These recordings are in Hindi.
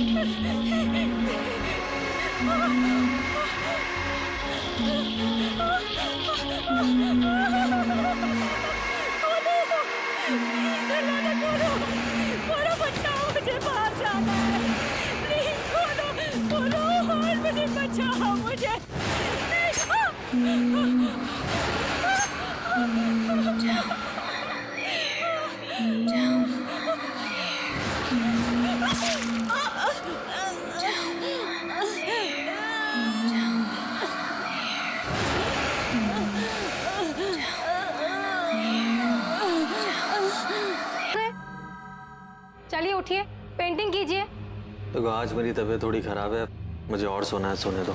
खोलो, बचाओ, मुझे बाहर जाना है। प्लीज खोलो, खोलो और मुझे बचाओ, मुझे। चलिए उठिए, पेंटिंग कीजिए। तो आज मेरी तबीयत थोड़ी खराब है, मुझे और सोना है, सोने दो।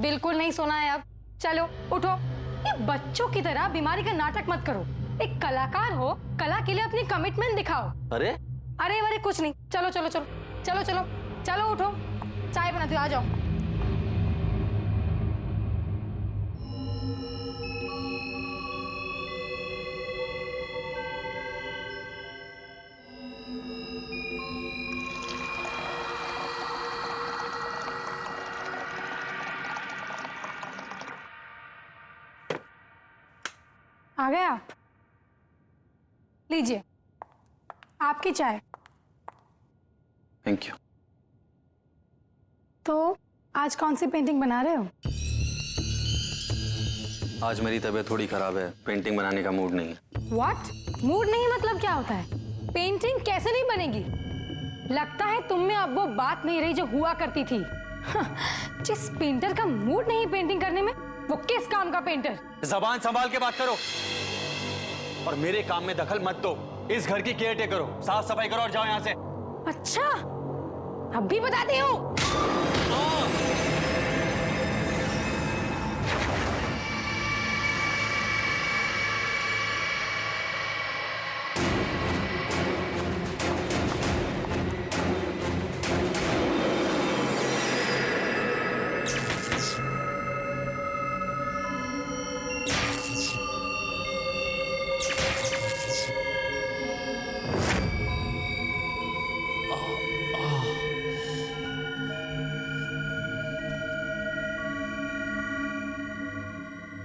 बिल्कुल नहीं सोना है अब। चलो उठो। ये बच्चों की तरह बीमारी का नाटक मत करो। एक कलाकार हो, कला के लिए अपनी कमिटमेंट दिखाओ। अरे अरे अरे कुछ नहीं, चलो चलो चलो चलो चलो चलो उठो, चाय बनाती हूँ, आ जाओ। आ गए आप? लीजिए आपकी चाय। Thank you. तो आज कौन सी पेंटिंग बना रहे हो? आज मेरी तबीयत थोड़ी खराब है, पेंटिंग बनाने का मूड नहीं है। व्हाट? मूड नहीं मतलब क्या होता है? पेंटिंग कैसे नहीं बनेगी? लगता है तुम में अब वो बात नहीं रही जो हुआ करती थी। जिस पेंटर का मूड नहीं पेंटिंग करने में, वो किस काम का पेंटर? जबान संभाल के बात करो और मेरे काम में दखल मत दो। इस घर की केयर टेकर करो, साफ सफाई करो और जाओ यहाँ से। अच्छा, अब भी बताती हूँ।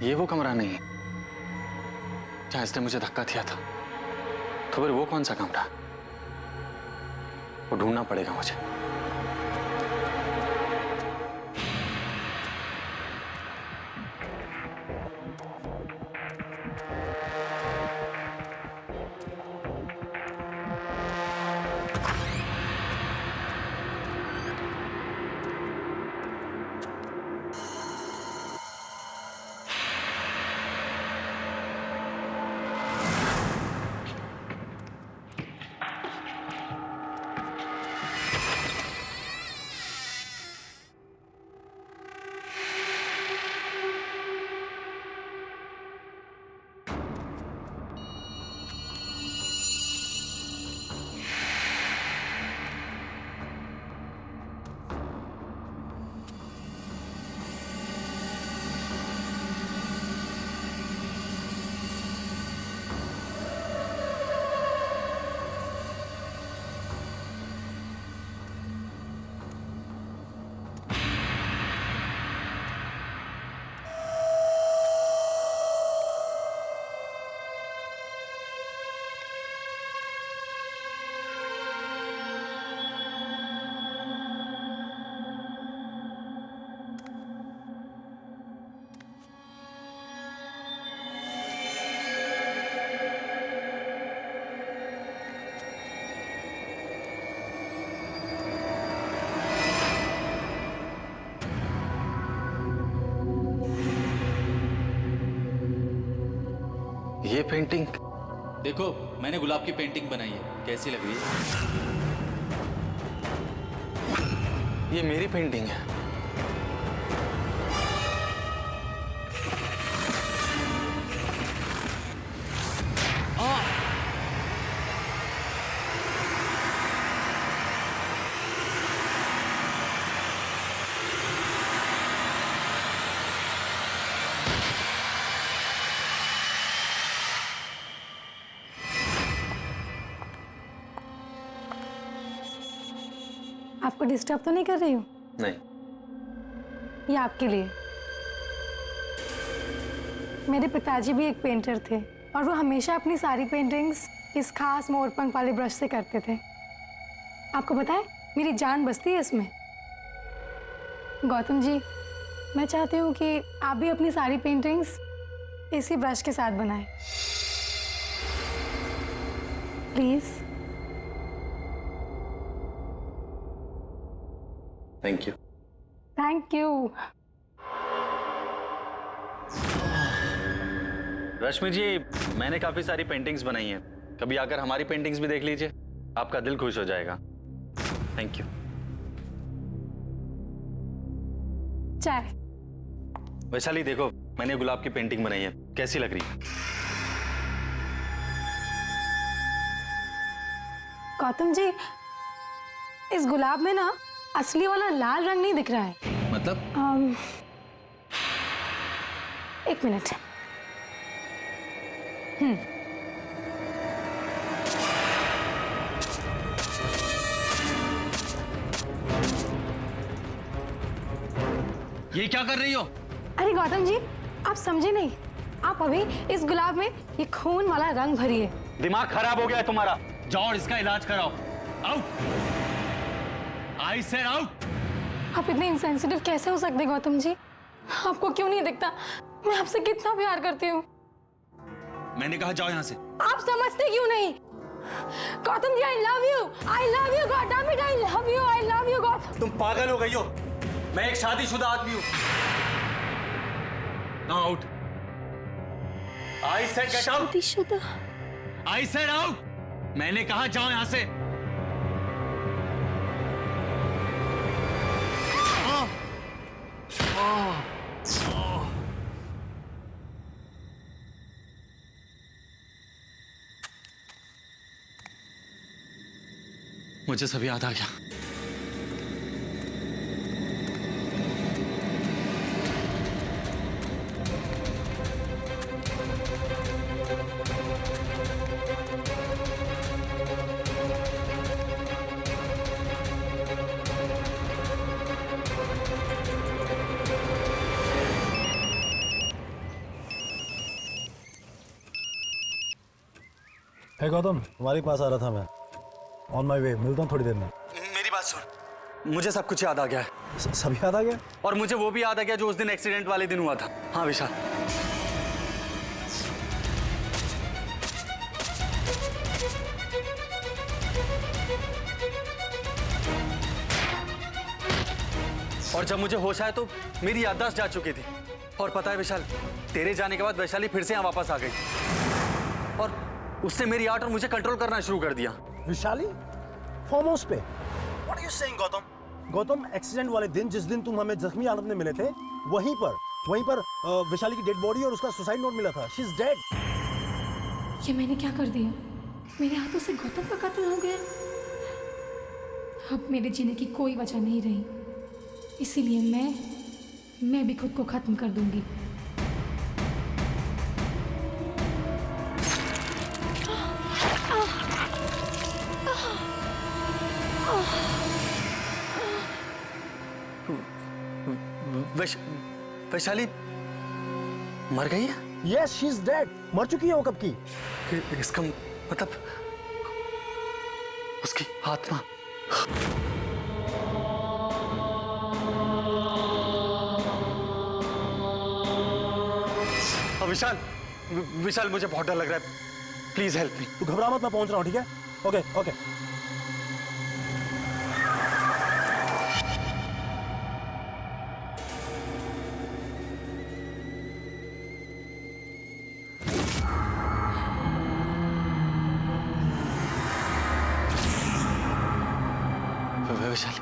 ये वो कमरा नहीं है जहां इसने मुझे धक्का दिया था। तो फिर वो कौन सा कमरा? वो ढूंढना पड़ेगा मुझे। ये पेंटिंग देखो, मैंने गुलाब की पेंटिंग बनाई है, कैसी लग रही है? ये मेरी पेंटिंग है। आपको डिस्टर्ब तो नहीं कर रही हूँ? नहीं। ये आपके लिए। मेरे पिताजी भी एक पेंटर थे और वो हमेशा अपनी सारी पेंटिंग्स इस खास मोरपंख वाले ब्रश से करते थे। आपको पता है मेरी जान बसती है इसमें। गौतम जी, मैं चाहती हूँ कि आप भी अपनी सारी पेंटिंग्स इसी ब्रश के साथ बनाएं। Please. Thank you. Thank you. Rashmi ji, मैंने काफी सारी पेंटिंग्स बनाई हैं, कभी आकर हमारी पेंटिंग्स भी देख लीजिए, आपका दिल खुश हो जाएगा। Thank you. चाय। वैशाली देखो, मैंने गुलाब की पेंटिंग बनाई है, कैसी लग रही है? गौतम जी, इस गुलाब में ना असली वाला लाल रंग नहीं दिख रहा है। मतलब? एक मिनट। ये क्या कर रही हो? अरे गौतम जी, आप समझे नहीं। आप अभी इस गुलाब में ये खून वाला रंग भरिए। दिमाग खराब हो गया है तुम्हारा, जाओ और इसका इलाज कराओ। आउट। I said out. आप इतने इंसेंसिटिव कैसे हो सकते गौतम जी? आपको क्यों नहीं दिखता मैं आपसे कितना प्यार करती हूँ? मैंने कहा जाओ यहाँ से। आप समझते क्यों नहीं? Gautam ji, I love you God, I love you Gautam. तुम पागल हो गई हो, मैं एक शादीशुदा आदमी हूँ। Now out. I said get out. शादीशुदा? I said out. मैंने कहा जाओ यहाँ से। मुझे सब याद आ गया। हे गौतम, तुम्हारे पास आ रहा था मैं। ऑन माई वे, मिलता हूँ थोड़ी देर में। मेरी बात सुन, मुझे सब कुछ याद आ गया है। सब याद आ गया? और मुझे वो भी याद आ गया जो उस दिन एक्सीडेंट वाले दिन हुआ था। हाँ विशाल, और जब मुझे होश आया तो मेरी याददाश्त जा चुकी थी। और पता है विशाल, तेरे जाने के बाद वैशाली फिर से यहाँ वापस आ गई और उसने मेरी आर्ट और मुझे कंट्रोल करना शुरू कर दिया। विशाली फार्म हाउस पे? What are you saying Gautam? Gautam, accident वाले दिन, जिस दिन तुम हमें जख्मी हालत में मिले थे, वहीं पर विशाली की डेड बॉडी और उसका सुसाइड नोट मिला था। She is dead. ये मैंने क्या कर दिया? मेरे हाथों से गौतम का कत्ल हो गया। अब मेरे जीने की कोई वजह नहीं रही, इसीलिए मैं भी खुद को खत्म कर दूंगी। वैशाली मर गई है? Yes, she is dead. मर चुकी है वो कब की। इसका मतलब उसकी आत्मा। विशाल, विशाल मुझे बहुत डर लग रहा है, प्लीज हेल्प मी। तू घबरा मत, मैं पहुंच रहा हूँ, ठीक है? Okay okay. विशाल,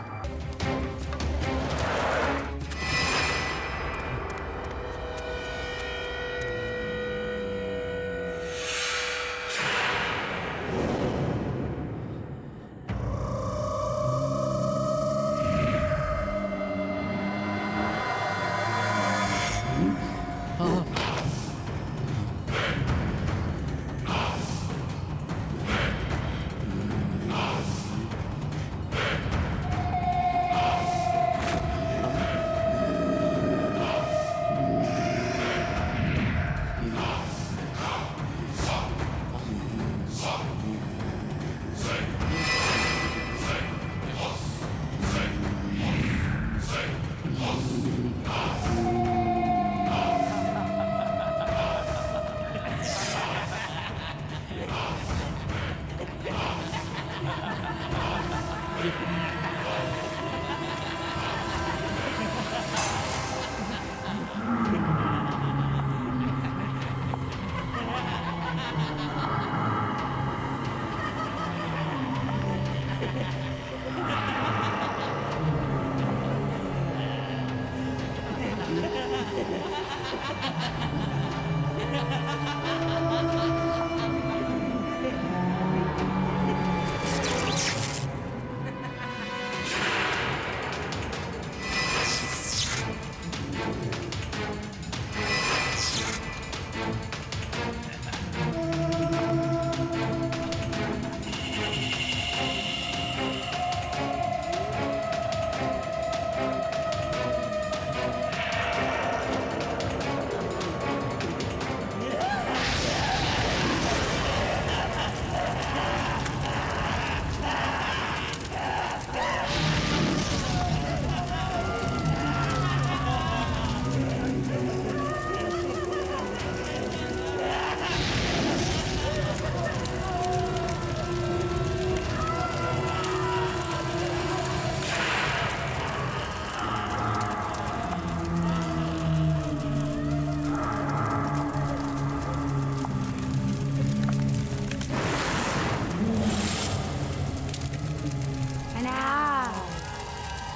बनाओ,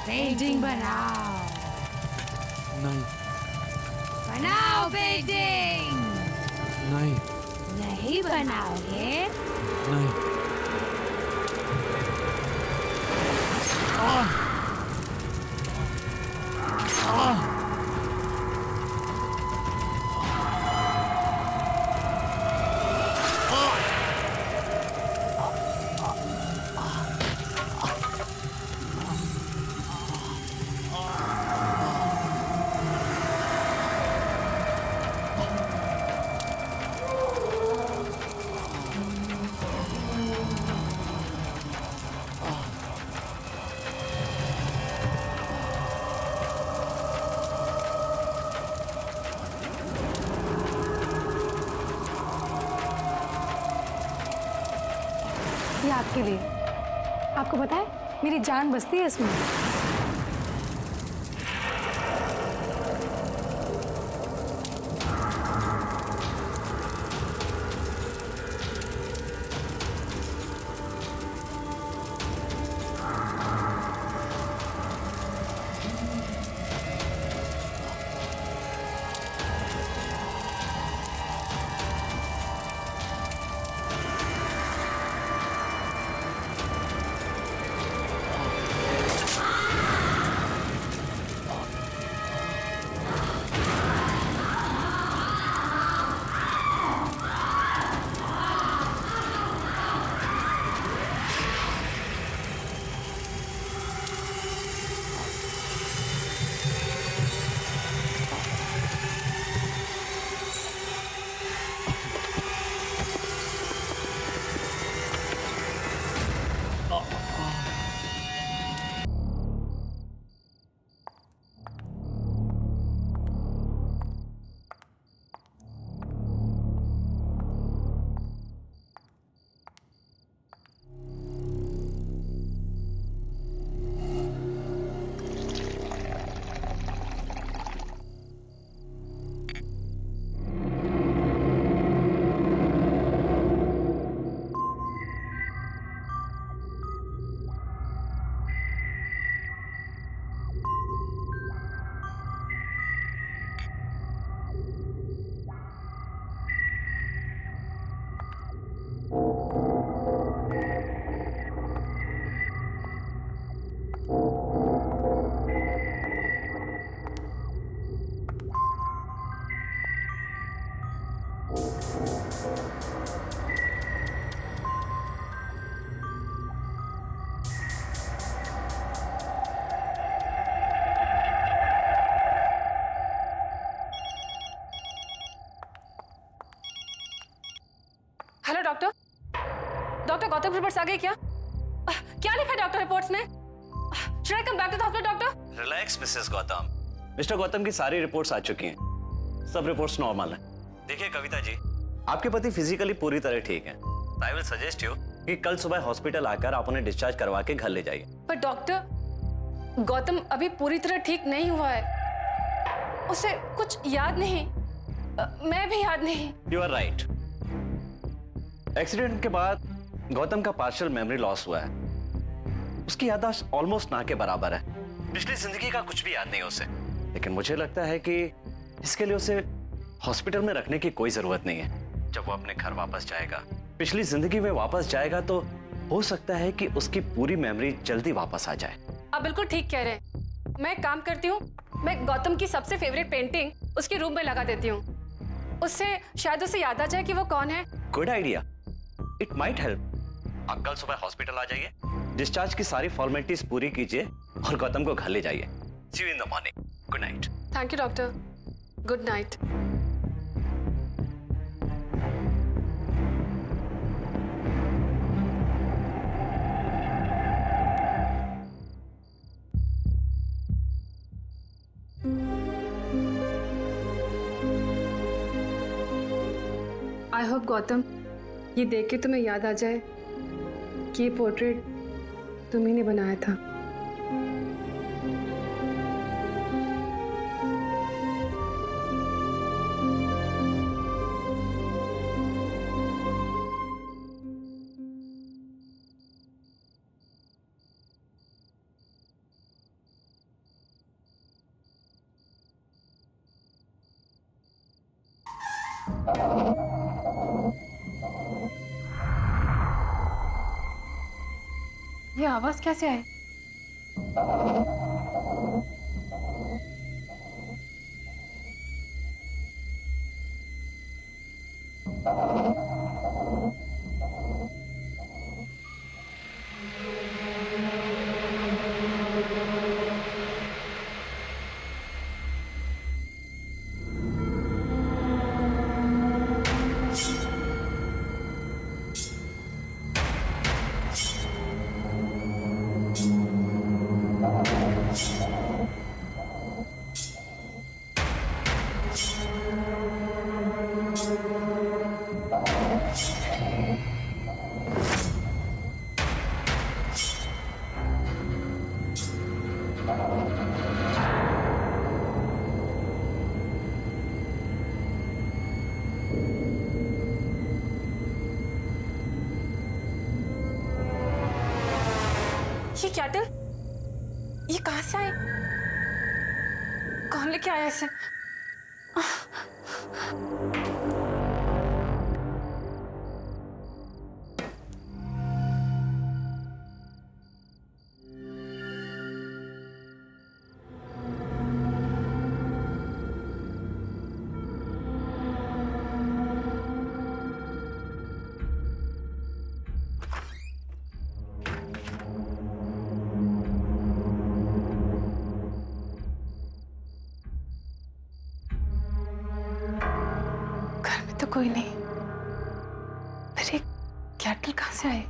पेंटिंग बनाओ, नहीं बनाओ पेंटिंग। नहीं नहीं बनाओगे नहीं ये आपके लिए। आपको पता है मेरी जान बसती है इसमें। Hello doctor. Doctor Gautam reports आ गई क्या? क्या लिखा है डॉक्टर रिपोर्ट्स में? Should I come back to the hospital doctor? Relax Mrs Gautam. Mr Gautam की सारी रिपोर्ट्स आ चुकी हैं। सब रिपोर्ट्स नॉर्मल है। देखिए कविता जी, आपके पति फिजिकली पूरी तरह ठीक हैं। आई विल सजेस्ट यू कि कल सुबह हॉस्पिटल आकर आप उन्हें डिस्चार्ज करवा के घर ले जाइए। पर डॉक्टर, गौतम अभी पूरी तरह ठीक नहीं हुआ है। उसे कुछ याद नहीं, मैं भी याद नहीं। You are right. एक्सीडेंट के बाद गौतम का पार्शियल मेमोरी लॉस हुआ है। उसकी याददाश्त ऑलमोस्ट ना के बराबर है। पिछली जिंदगी का कुछ भी याद नहीं उसे। लेकिन मुझे लगता है कि इसके लिए उसे हॉस्पिटल में रखने की कोई जरूरत नहीं है। जब वो अपने घर वापस जाएगा, पिछली जिंदगी में वापस जाएगा, तो हो सकता है कि उसकी पूरी मेमोरी जल्दी वापस आ जाए। आप बिल्कुल ठीक कह रहे हैं। मैं एक काम करती हूँ, मैं गौतम की सबसे फेवरेट पेंटिंग उसके रूम में लगा देती हूँ। उससे शायद उसे याद आ जाए कि वो कौन है। Good idea, it might help. आप कल सुबह हॉस्पिटल आ जाइए, डिस्चार्ज की सारी फॉर्मेलिटीज पूरी कीजिए और गौतम को घर ले जाइए। See you in the morning. Good night. Thank you doctor. Good night. I hope Gautam, ये देख के तुम्हें याद आ जाए कि ये पोर्ट्रेट तुम्ही ने बनाया था। ये आवाज कैसे आई? ये कैटल, ये कहां से आए? कौन लेके आया इसे? तो कोई नहीं, फिर ये कैटल कहां से आए?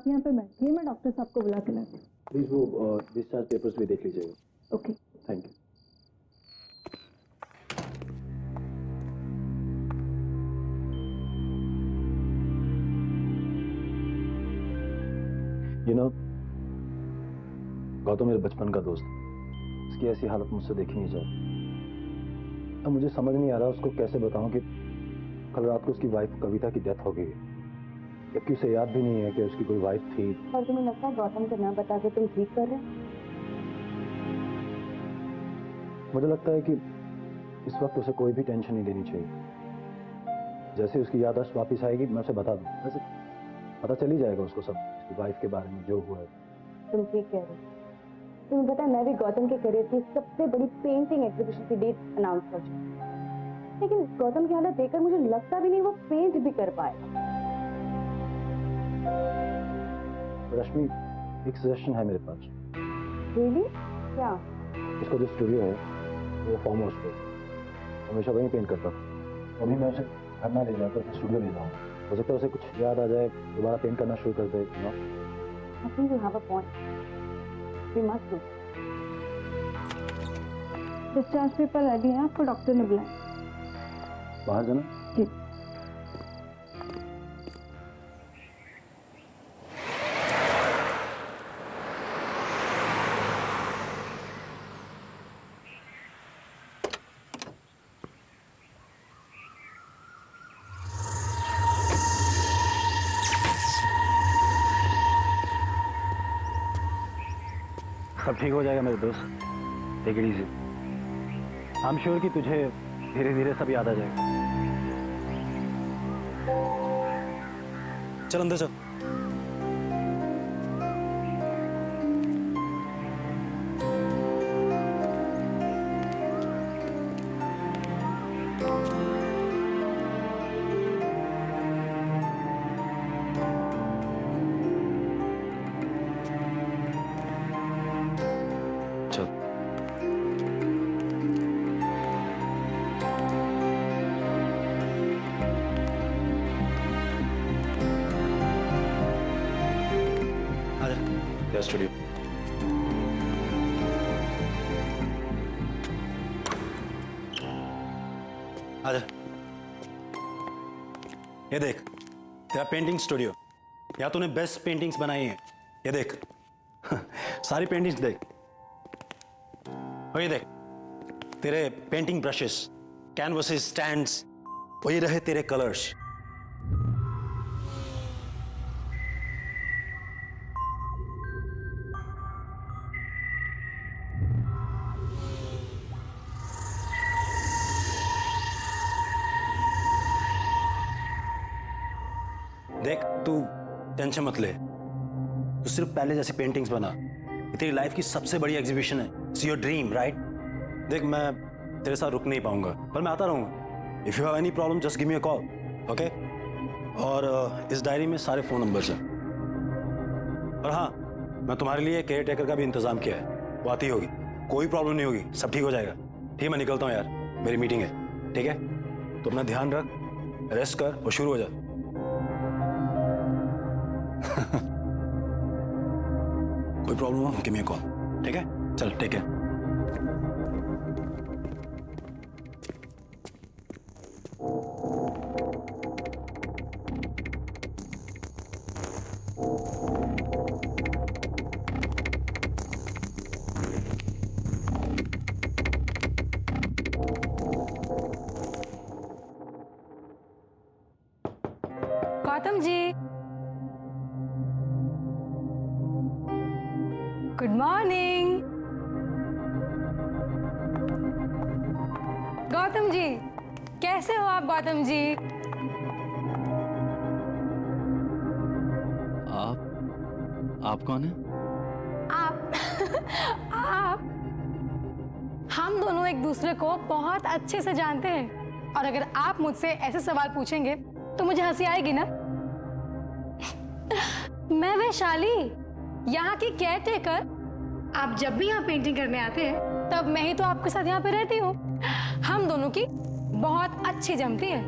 आप यहाँ पे बैठिए, मैं डॉक्टर साहब को बुला के लाती हूँ। प्लीज वो डिस्चार्ज पेपर्स भी देख लीजिएगा। Okay. Thank you. You know, Gautam मेरे बचपन का दोस्त है। उसकी ऐसी हालत मुझसे देखी नहीं जाती। अब मुझे समझ नहीं आ रहा उसको कैसे बताऊं कि कल रात को उसकी वाइफ कविता की डेथ हो गई, जबकि उसे याद भी नहीं है कि उसकी कोई वाइफ थी। और तुम्हें लगता है गौतम को ना बता के तुम ठीक कर रहे हो? मुझे लगता है कि इस वक्त उसे कोई भी टेंशन नहीं लेनी चाहिए। जैसे उसकी याददाश्त वापस आएगी मैं उसे बता दूं। वैसे पता चल ही जाएगा उसको सब, उसकी वाइफ के बारे में जो हुआ है। तुम ठीक कह रहे हो। तुम्हें पता है मैं भी गौतम के करियर की सबसे बड़ी पेंटिंग एग्जीबिशन की डेट अनाउंस कर चुकी हूँ, लेकिन गौतम की हालत देखकर मुझे लगता भी नहीं वो पेंट भी कर पाएगा। रश्मि, एक सजेशन है मेरे पास। रियली? क्या? उसका जो स्टूडियो है वो फार्म हाउस पे, हमेशा वहीं पेंट करता था। अभी मैं उसे घर ना ले जाकर उसे स्टूडियो ले जाऊँ। हो सकता है उसे कुछ याद आ जाए, दोबारा पेंट करना शुरू कर दे। I think you have a point. We must do. Discharge paper ready है, आपको डॉक्टर ने बुलाया। बाहर जाना? जी। सब ठीक हो जाएगा मेरे दोस्त, take it easy. I am sure कि तुझे धीरे धीरे सब याद आ जाएगा। चल अंदर चल। स्टूडियो आजा। ये देख तेरा पेंटिंग स्टूडियो, या तूने बेस्ट पेंटिंग्स बनाई हैं। ये देख सारी पेंटिंग्स देख। और ये देख तेरे पेंटिंग ब्रशेस, कैनवसेस, स्टैंड्स, वही रहे तेरे कलर्स। देख तू टेंशन मत ले, तू सिर्फ पहले जैसी पेंटिंग्स बना। ये तेरी लाइफ की सबसे बड़ी एग्जीबिशन है। It's your dream, right? देख मैं तेरे साथ रुक नहीं पाऊंगा, पर मैं आता रहूंगा। If you have any problem just give me a call, okay? और इस डायरी में सारे फोन नंबर्स हैं। और हाँ, मैं तुम्हारे लिए केयर टेकर का भी इंतजाम किया है, वो आती होगी। कोई प्रॉब्लम नहीं होगी, सब ठीक हो जाएगा। ठीक, मैं निकलता हूँ यार, मेरी मीटिंग है। ठीक है, तो अपना ध्यान रख, रेस्ट कर और शुरू हो जा। कोई प्रॉब्लम हो गिव मी अ कॉल, ठीक है? चल take care. Gautam ji, good morning. Gautam ji, कैसे हो आप गौतम जी? आप कौन है? आप आप हम दोनों एक दूसरे को बहुत अच्छे से जानते हैं, और अगर आप मुझसे ऐसे सवाल पूछेंगे तो मुझे हंसी आएगी ना। मैं वैशाली, यहाँ की केयर टेकर। आप जब भी यहाँ पेंटिंग करने आते हैं तब मैं ही तो आपके साथ यहाँ पे रहती हूँ। हम दोनों की बहुत अच्छी जमती है।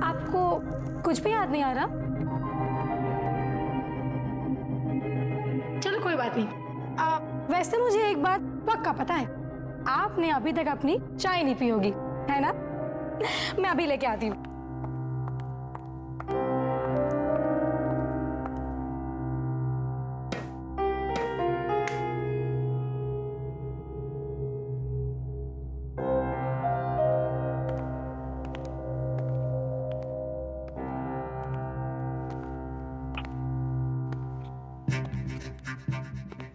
आपको कुछ भी याद नहीं आ रहा? बात नहीं। वैसे मुझे एक बात पक्का पता है, आपने अभी तक अपनी चाय नहीं पी होगी, है ना? मैं अभी लेके आती हूँ।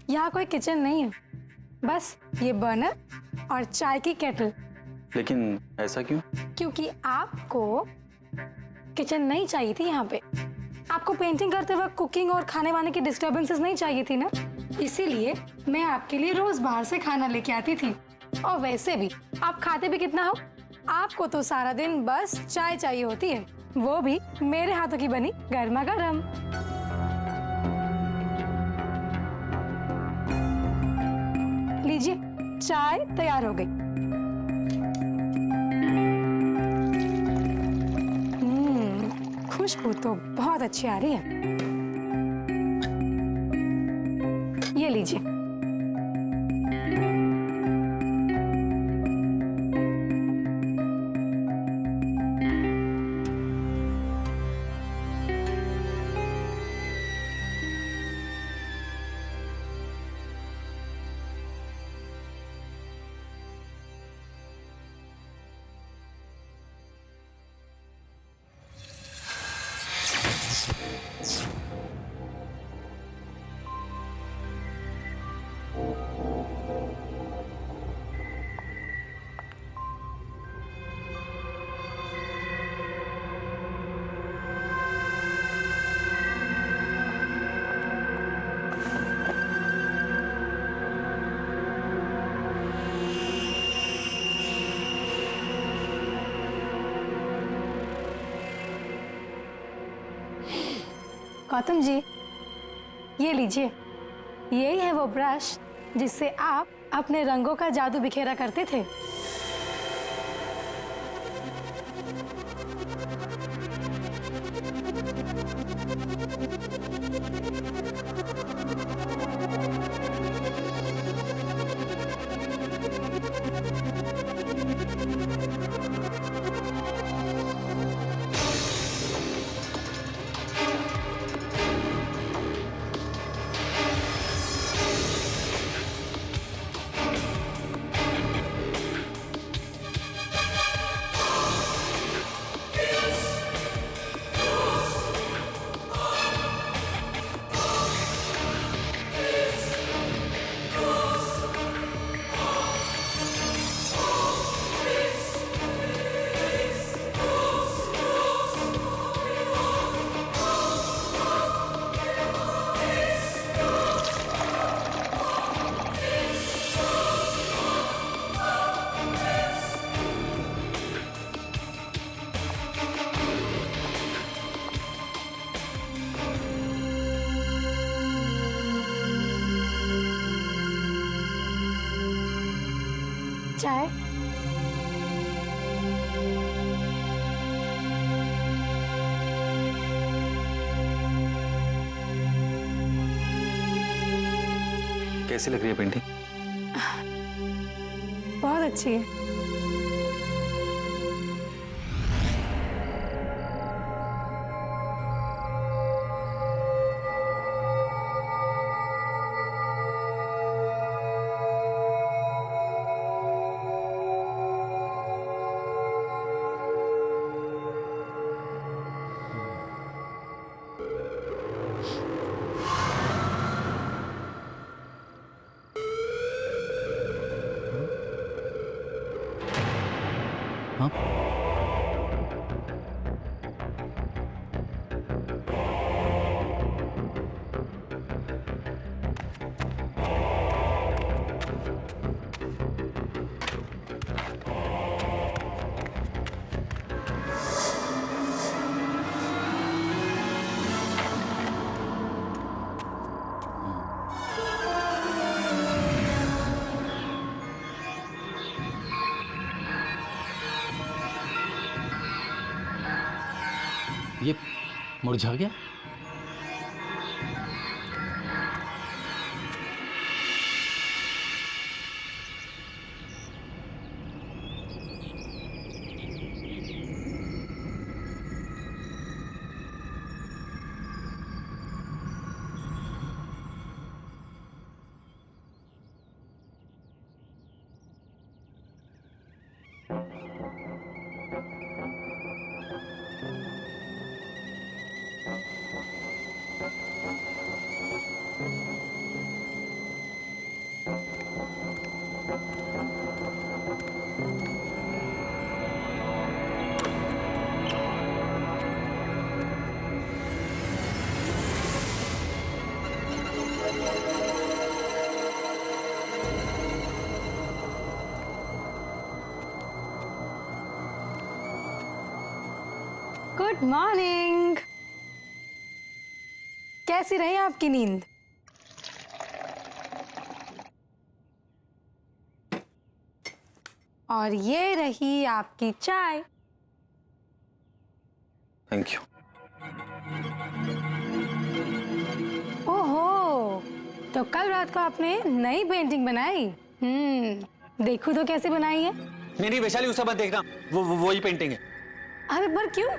यहाँ कोई किचन नहीं है, बस ये बर्नर और चाय की केटल। लेकिन ऐसा क्यों? क्योंकि आपको किचन नहीं चाहिए थी यहाँ पे। आपको पेंटिंग करते वक्त कुकिंग और खाने वाने की डिस्टरबेंसेस नहीं चाहिए थी ना, इसीलिए मैं आपके लिए रोज बाहर से खाना लेके आती थी। और वैसे भी आप खाते भी कितना हो, आपको तो सारा दिन बस चाय चाहिए होती है, वो भी मेरे हाथों की बनी गर्मा गर्म। लीजिए, चाय तैयार हो गई। खुशबू तो बहुत अच्छी आ रही है। ये लीजिए। गौतम जी, ये लीजिए, यही है वो ब्रश जिससे आप अपने रंगों का जादू बिखेरा करते थे। चाय? कैसी लग रही है पेंटिंग? बहुत अच्छी है। हाँ? ये मुरझा गया? Good morning. कैसी रही आपकी नींद? और ये रही आपकी चाय। Thank you. ओहो, तो कल रात को आपने नई पेंटिंग बनाई? देखूं तो कैसे बनाई है? नहीं वैशाली, उसे मत देखना, वही पेंटिंग है। अरे पर क्यों?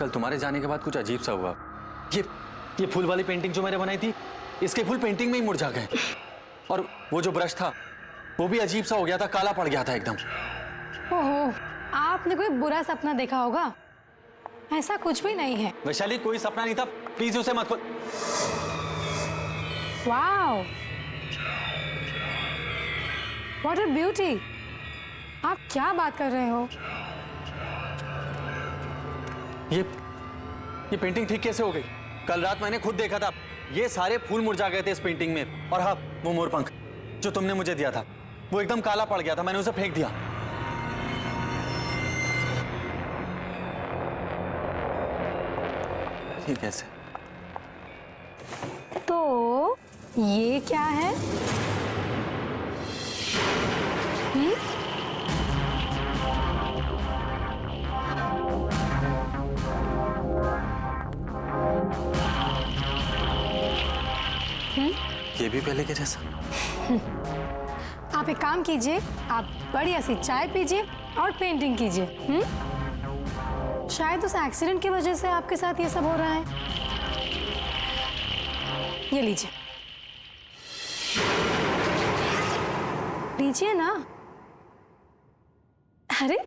कल तुम्हारे जाने के बाद कुछ अजीब सा हुआ। ये फूल वाली पेंटिंग जो मैंने बनाई थी, इसके फूल पेंटिंग में ही मुरझा गए। और वो जो ब्रश था वो भी अजीब सा हो गया था, काला पड़ गया था एकदम। ओहो, आपने कोई बुरा सपना देखा होगा। ऐसा कुछ भी नहीं है। वैशाली, कोई सपना नहीं था, प्लीज उसे मत खोल। Wow, what a beauty. आप क्या बात कर रहे हो? ये पेंटिंग ठीक कैसे हो गई? कल रात मैंने खुद देखा था, ये सारे फूल मुरझा गए थे इस पेंटिंग में। और हाँ, वो मोरपंख जो तुमने मुझे दिया था वो एकदम काला पड़ गया था, मैंने उसे फेंक दिया। ये कैसे? तो ये क्या है? ये भी पहले के जैसा। आप एक काम कीजिए, आप बढ़िया सी चाय पीजिए और पेंटिंग कीजिए। शायद उस एक्सीडेंट की वजह से आपके साथ ये सब हो रहा है। ये लीजिए, लीजिए ना। अरे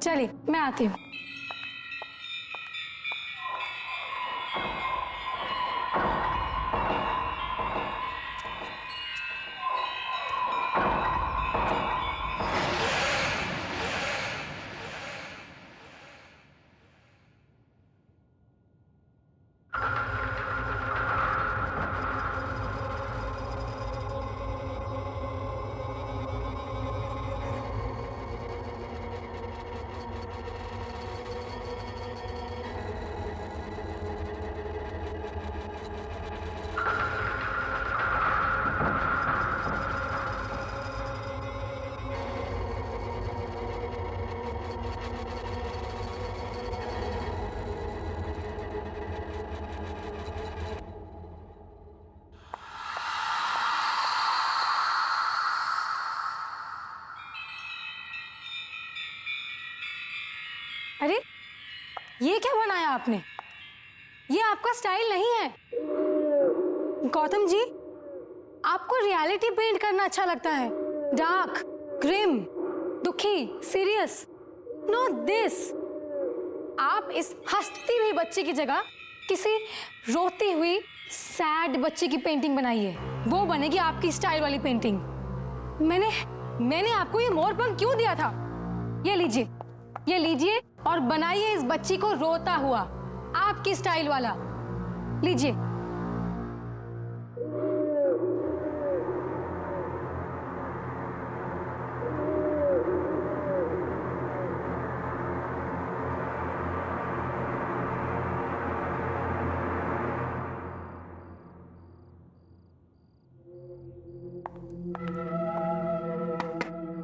चलिए, मैं आती हूँ। अरे ये क्या बनाया आपने? ये आपका स्टाइल नहीं है। गौतम जी, आपको रियलिटी पेंट करना अच्छा लगता है। डार्क, ग्रिम, दुखी, सीरियस। Not this. आप इस हंसती हुई बच्ची की जगह किसी रोती हुई सैड बच्ची की पेंटिंग बनाइए। वो बनेगी आपकी स्टाइल वाली पेंटिंग। मैंने आपको ये मोरपंख क्यों दिया था? ये लीजिए और बनाइए इस बच्ची को रोता हुआ, आपकी स्टाइल वाला। लीजिए।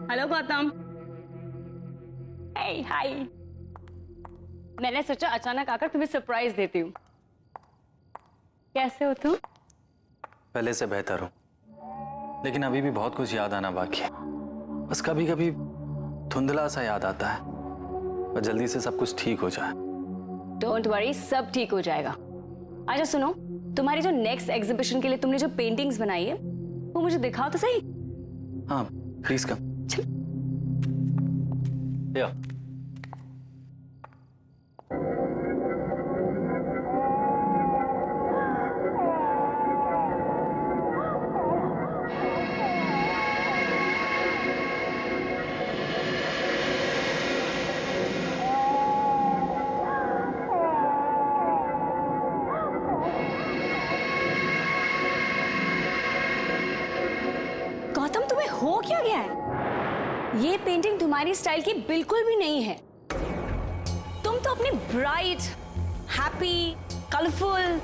हेलो गौतम। हाय। मैंने सोचा अचानक आकर तुम्हें सरप्राइज देती हूँ। कैसे हो तुम? पहले से बेहतर हूँ, लेकिन अभी भी बहुत कुछ याद आना बाकी है। बस कभी कभी धुंधला सा याद आता है, और जल्दी से सब कुछ ठीक हो जाए। डोंट वरी, सब ठीक हो जाएगा। अच्छा सुनो, तुम्हारी जो नेक्स्ट एग्जीबिशन के लिए तुमने जो पेंटिंग्स बनाई है वो मुझे दिखाओ तो सही। हाँ प्लीज कम। या ये पेंटिंग तुम्हारी स्टाइल की बिल्कुल भी नहीं है। तुम तो अपने ब्राइट, हैप्पी, कलरफुल,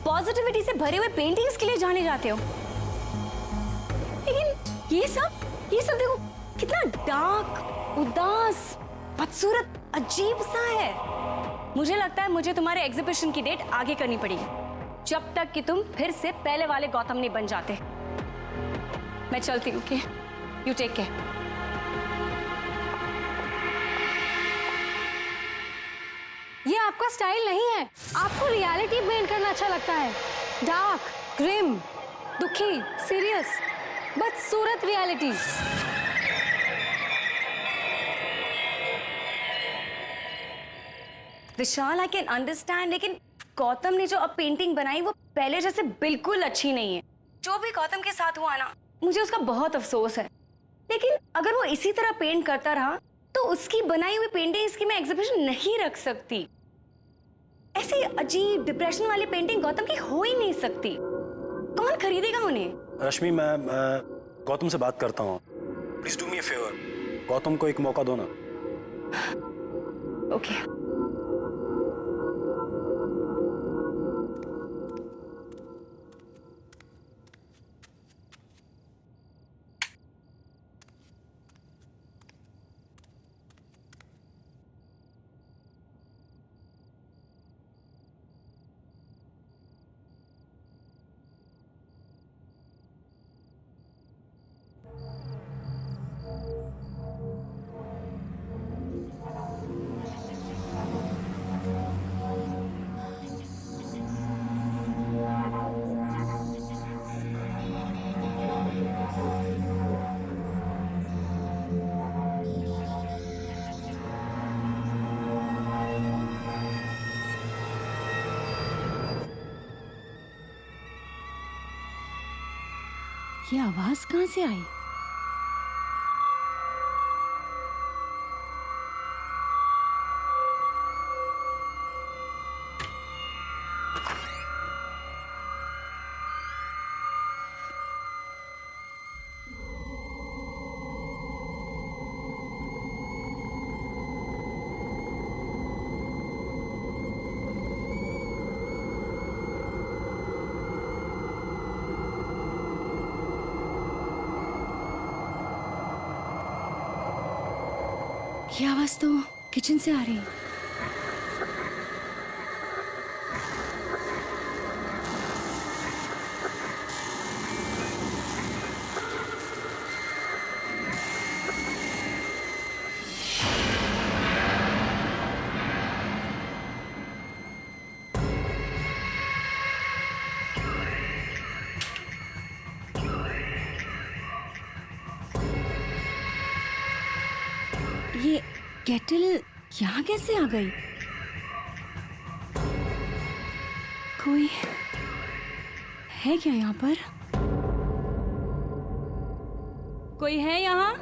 पॉजिटिविटी से भरे हुए पेंटिंग्स के लिए जाने जाते हो, लेकिन ये सब देखो कितना डार्क, उदास, बदसूरत, अजीब सा है। मुझे लगता है मुझे तुम्हारे एग्जीबिशन की डेट आगे करनी पड़ेगी, जब तक कि तुम फिर से पहले वाले गौतम नहीं बन जाते। मैं चलती हूँ, ओके? You take care. ये आपका स्टाइल नहीं है। आपको रियलिटी पेंट करना अच्छा लगता है। डार्क, ग्रिम, दुखी, सीरियस, बदसूरत reality. Vishal, I can understand, लेकिन गौतम ने जो अब पेंटिंग बनाई वो पहले जैसे बिल्कुल अच्छी नहीं है। जो भी गौतम के साथ हुआ ना, मुझे उसका बहुत अफसोस है। लेकिन अगर वो इसी तरह पेंट करता रहा तो उसकी बनाई हुई पेंटिंग्स की मैं एग्जीबिशन नहीं रख सकती। ऐसी अजीब डिप्रेशन वाली पेंटिंग गौतम की हो ही नहीं सकती। कौन खरीदेगा उन्हें? रश्मि, मैं गौतम से बात करता हूँ। Please do me a favour, Gautam को एक मौका दो ना। ओके। ये आवाज कहां से आई? ये आवाज तो किचन से आ रही है। ये केटल यहाँ कैसे आ गई? कोई है क्या यहाँ पर? कोई है यहाँ?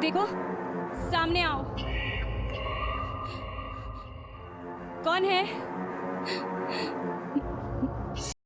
देखो, सामने आओ। कौन है?